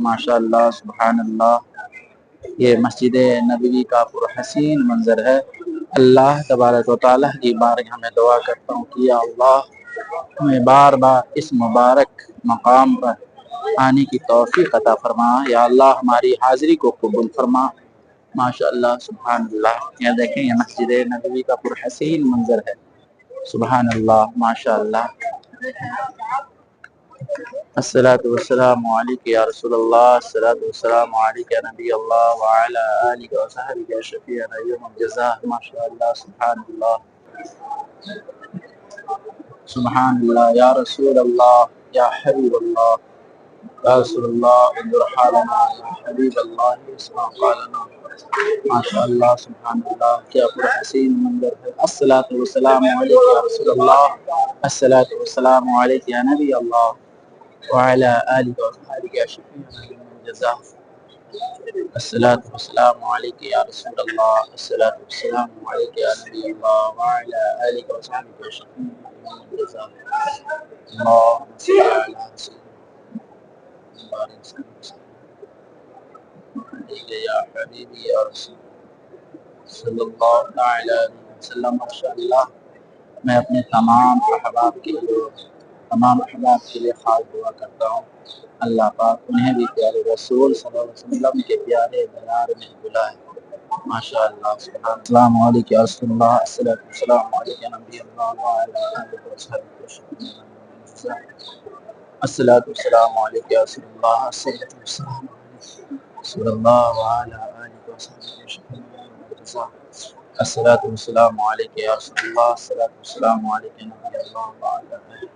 ماشاء اللہ سبحان اللہ، یہ مسجد نبوی کا پرحسین منظر ہے۔ اللہ تبارک و تعالیٰ کی بارگاہ میں دعا کرتا ہوں کہ یا اللہ ہمیں بار بار اس مبارک مقام پر آنے کی توفیق عطا فرما، یا اللہ ہماری حاضری کو قبول فرما۔ ماشاء اللہ سبحان اللہ، یہ دیکھیں یہ مسجد نبوی کا پرحسین منظر ہے، سبحان اللہ ماشاء اللہ۔ الصلاۃ والسلام علیک یا رسول اللہ، الصلاۃ والسلام علیک یا نبی اللہ وعلی آلہ وصحبہ شفیعنا یوم الجزاء۔ ماشاء اللہ سبحان اللہ سبحان اللہ، یا رسول اللہ یا حبیب اللہ، یا رسول اللہ انظر حالنا، یا حبیب اللہ اسمع قالنا۔ ماشاء اللہ سبحان اللہ، کیا پرحسین منظر ہے۔ الصلاۃ والسلام علیک یا رسول اللہ، الصلاۃ والسلام علیک یا نبی اللہ وعلى آله وصحبه أجمعين يوم الجزاء۔ الصلاة والسلام عليك يا رسول الله، الصلاة والسلام عليك يا نبي الله وعلى آله وصحبه أجمعين يوم الجزاء۔ اللهم صل على سيدنا محمد يا حبيبي يا رسول صلی اللہ علیہ وسلم۔ ماشاء اللہ، میں اپنے تمام احباب کے لیے خاص دعا کرتا ہوں، اللہ پاک انہیں بھی پیارے رسول صلی اللہ علیہ وسلم کے پیارے دیدار میں بلائے۔ ماشاء اللہ سبحان اللہ۔ السلام علیکم یا رسول اللہ، الصلاۃ والسلام علیک یا نبی اللہ وعلی آلہ وصحبہ وسلم۔ الصلاۃ والسلام علیک یا رسول اللہ، الصلاۃ والسلام علیک رسول اللہ وعلی آلہ وصحبہ وسلم۔ الصلاۃ والسلام علیک یا رسول اللہ، الصلاۃ والسلام علیک یا نبی اللہ وعلی آلہ